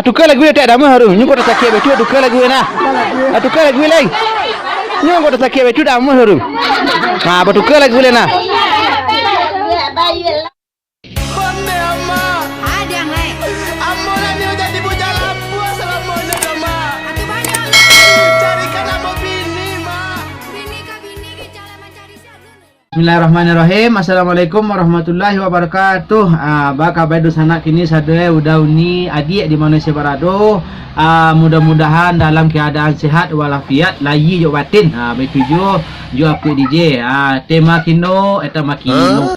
Tukar lagu tak dah mah haru. Nyu kau tak sakit betul tukar lagu na. Tukar lagu lain. Nyu kau tak sakit betul dah mah haru. Ha, tukar lagu lain na. Bismillahirrahmanirrahim. Assalamualaikum warahmatullahi wabarakatuh. Baka baidu sanak kini sadaya udah uni adik di Malaysia Barado. Mudah-mudahan dalam keadaan sehat walafiat, layi jo batin. Betuju jo aku DJ. Tema kino eta makino.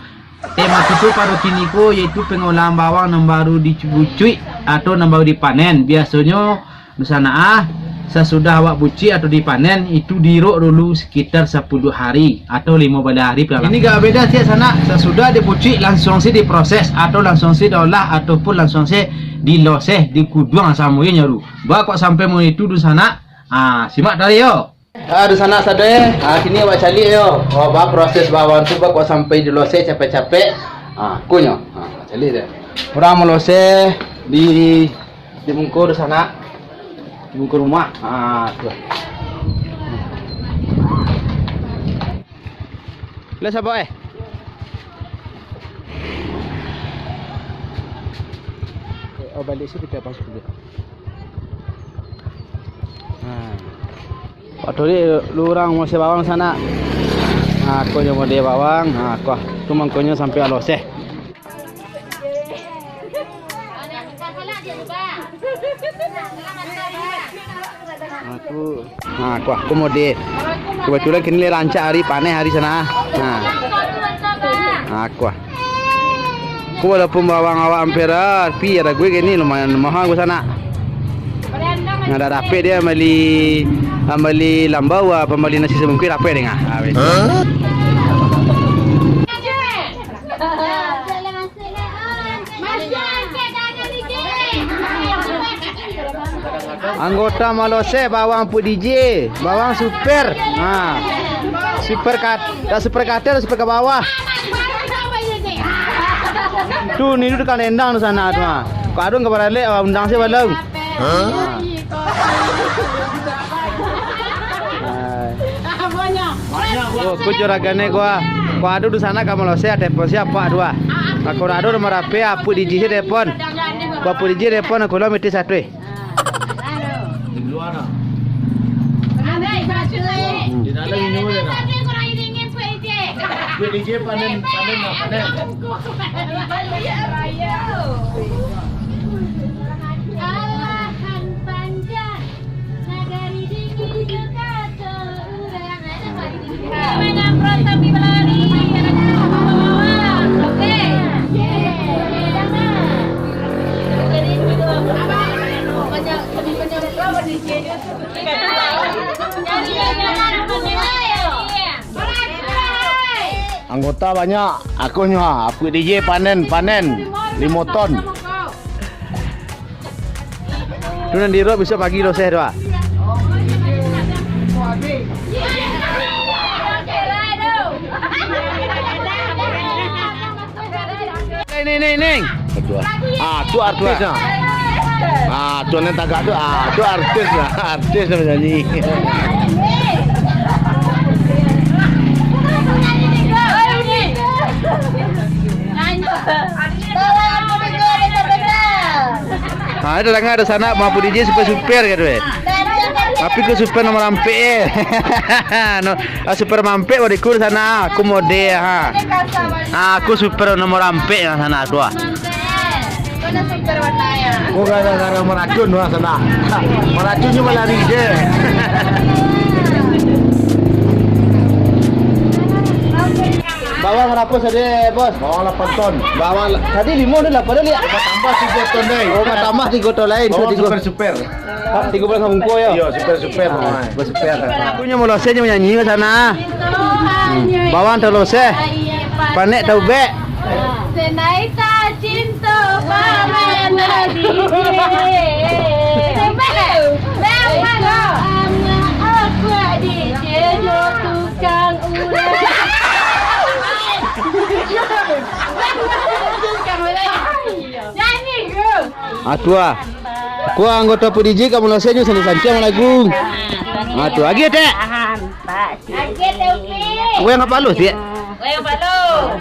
Tema kita pada kini ko yaitu pengolahan bawang yang baru dibucui atau yang baru dipanen. Biasanya di sana sesudah awak buci atau dipanen itu dirok dulu sekitar 10 hari atau 15 hari. Ini gak beda sih sana. Sesudah dibuci langsung sih diproses atau langsung sih diolah ataupun langsung sih diloseh dikuduang samunya nyaru. Kok sampai mau itu di sana. Simak dari yo. Di sana sadaya. Kini awak cari yo. Proses bawang tu kok sampai diloseh capek-capek. Kunyo. Cari deh. Orang meloseh di mungkur di sana. Buka rumah, tuh. Lihat siapa balik sih kita masuk dulu. Waktu ni lu orang masih bawang sana. Aku yang mau dia bawang. Aku tu mangkonya sampai aloseh. Aku mau deh. Kebetulan kini rancak hari panen hari sana. Aku walaupun bawang awak hampir pi ada gue gini lumayan mahal gue sana. Ada dapat dia amali lambau apa amali nasi semungkir dapat dengar. Anggota Malose bawang pu DJ, bawang super. Super kat, dah super kata, dah super ke bawah. Tu ni tu dekat endang tu sana tu. Kau adun ke barale, undang saya balau. Kau curagane kau adu di sana kamu Malose ada telepon siapa dua. Kau adu nomor apa? Apu DJ telepon. Kau apu DJ telepon aku lo mesti satu. Di dalam ini boleh tak? DJ panen. Alahan panjang nagari dingin dekat seorang menang protami berlari oke Anggota banyak, akunya, aku DJ panen 5 ton. Tu nanti ro bisa pagi lo seh doa. Neng. Kedua. Tu artis. Tu nanti tagak tu. Tu artis namanya ni. Ada lagi ada sana mampu DJ super gitu Tapi ke super nomor ampe super mampe wadi kur sana aku mode Aku super nomor ampe yang sana tu. Mana super warnanya? Aku gara-gara nomor racun sana. Nomor racunnya malah DJ. Bawang berapa saja, Bos? Bawang 8 ton. Bawang tadi 5 ni 8 dah lihat. Tambah 3 ton dah. Tambah 3 ton lain. Super. 3 bulan hongko ya. Iya, super. Super. Punya molosenya menyanyi ke sana. Bawang telose. Panek tahu bek. Senai ta cinta pamen lagi. Aku DJ tukang ular. Nyanyi Atua. Ku anggota PDJ kamu lo seju sana sancang lagu. Atu lagi teh. Ku yang apa lu sih?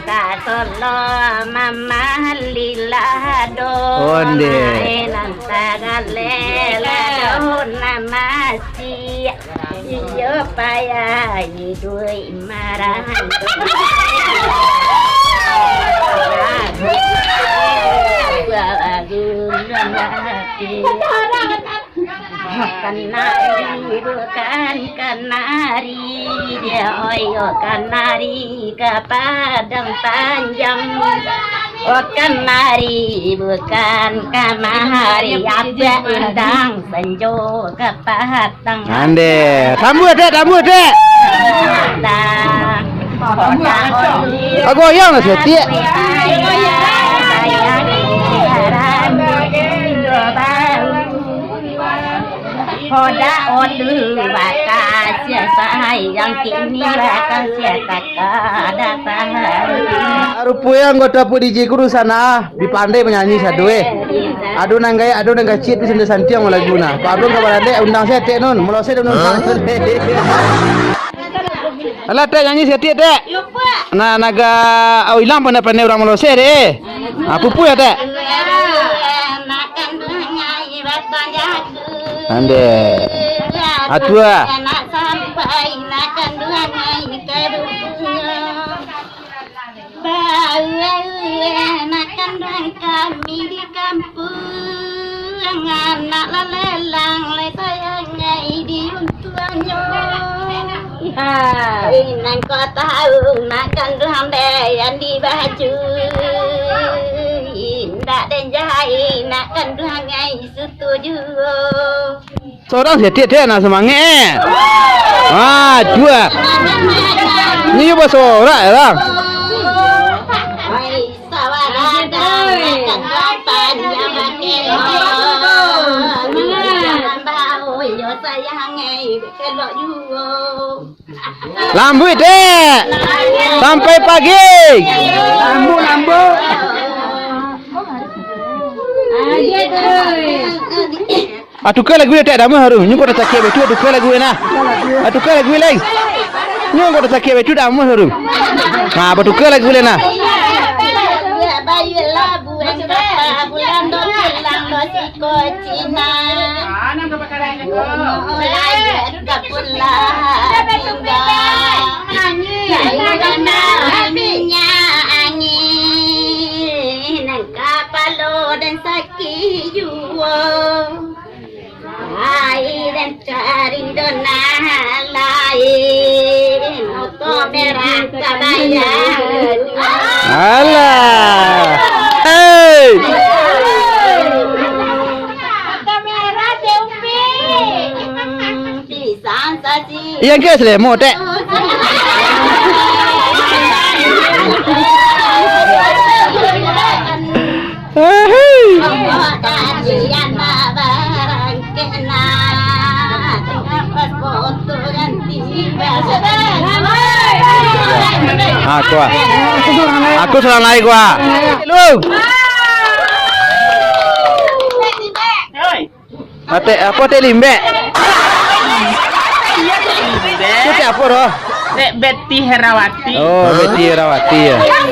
Kasolo mama lilado Onde. Nantagalela namasi iyo paya idui marahan Kanari bukan kanari dia oyo kanari ke padang panjang. Oh kanari bukan kamari apa undang senjo ke padang. Ande, tamu dek. Aku yang lah setiap. Hoda odu baka siasai yang kini baka siasaka datang. Rupu yang anggota PDJ guru sana dipandai menyanyi sadue. Adu nanggai cit di sini santiang lagu na. Pak Abdul kabar ade undang saya tek nun, melose nun. Alah teh nyanyi saya tek. Nah naga awilang pandai orang melose deh. Pupu ya teh. Ande. Atua. Anak sampai nak kandungan ke rumah. Anak kandungan kami di kampung. Anak lelelang le sayangai di untuannya. Nang kau tahu nak kandungan yang di baju. Ndak den jahai nak kandungan ngai setuju. Seorang dia nak semangat. Dua. Ni apa seorang lah? Lambu dek. Sampai pagi. Lambu. Atukar lagu tak dah mahu. Nyuko dah sakit betul. Atukar lagu na. Atukar lagu lagi. Nyuko dah sakit betul dah mahu. Atukar lagu na. Bayu labu engkau bulan dolang losiko Cina. Nang kebakaran ko. Layu kapulah tinggal. Angin kapalo dan sakit juo. Dan cari dona lain untuk merah kebayang. Alah. Hey. Kamera selfie. Pisang saji. Yang ke selemo dek. Hei. Kajian barang kena. Dapat foto ganti baju. Aku sudah naik gua. Lu. Ate apa teh limbe? Itu apa roh? Betty Herawati. Oh, Betty Herawati ya. Iya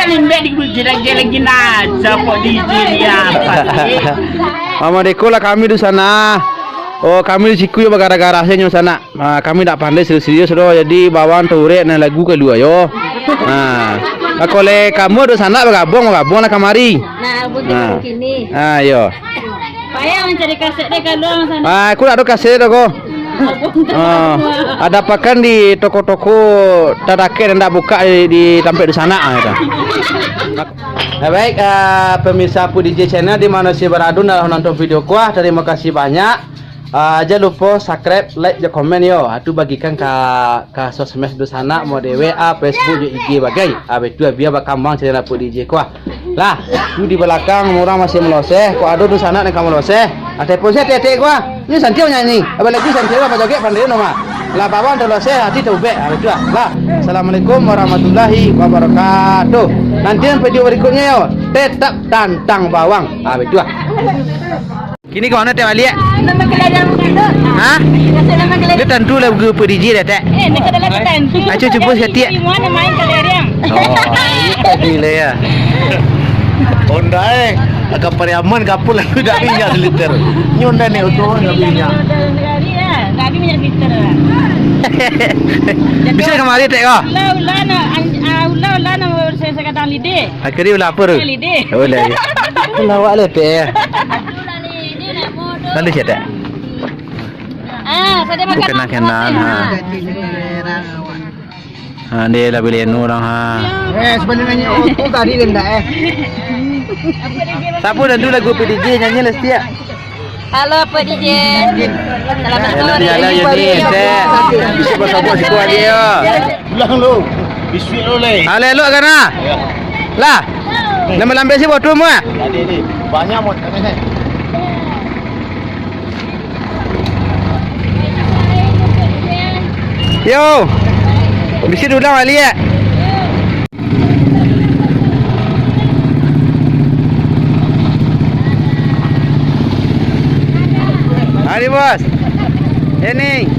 limbe di gila-gila aja kok di sini apa sih? Mama Deko lah kami di sana. Oh kami di Ciku ya gara-gara saya nyuruh sana. Kami tak pandai serius loh. Jadi bawaan ture na lagu kedua yo. Kalau kamu di sana bergabung lah kamari. Nah, begini. Yo. Payah mencari kaset deh kalau sana. Aku nak ada kaset kok. Ada pakan di toko-toko tadake dan tak buka di tampil di sana. Baik, pemirsa PDJ Channel di mana si beradu dalam nonton video kuah. Terima kasih banyak. Jangan lupa subscribe, like, dan komen yo. Atu bagikan ke sosmed di sana mau di WA, Facebook, IG bagai. Betul biar berkembang channel PDJ kuah. Lah, tu di belakang orang masih meloseh. Kau ada di sana nak kamu meloseh. Ataupun saya tetek gua. Ini santiau nyanyi. Apa lagi santiau apa joget pandai nama. Lah bawaan terloseh hati tu be. Betul lah. Assalamualaikum warahmatullahi wabarakatuh. Nanti video berikutnya yo. Tetap tantang bawang. Betul lah. Kini kau nak tengok lihat? Nama keladang itu. Ha? Nama keladang. Dia tentu lah guru PDJ dah tak? Nak kedalam tentu. Acu cuba setia. Mana main kelereng. Oh, gila ya. Honda agak pariaman kapul aku dah minyak seliter. Nyonda ni utuh dah minyak. Lagi minyak liter. Bisa kemari tak kau? Ulah na saya kata lide. Akhirnya lapar. Lide. Oh lah. Lawak le pe. Lalu siapa? Saya makan. Kenan-kenan ha. Dia lah beli orang ha. Sebenarnya utuh tadi rendah Siapa dan tu lagu PDJ nyanyi lah setia. Halo Pak DJ. Selamat Hello sore. dia lah jadi set. Bisa bersama si kuat dia. Pulang lu. Biskuit oleh. Ale elok kan ah? Lah. Nama lambat si botol mu ah? Tadi ni banyak mod kan. Yo. Bisa ulang kali ya. Hari bos. Ini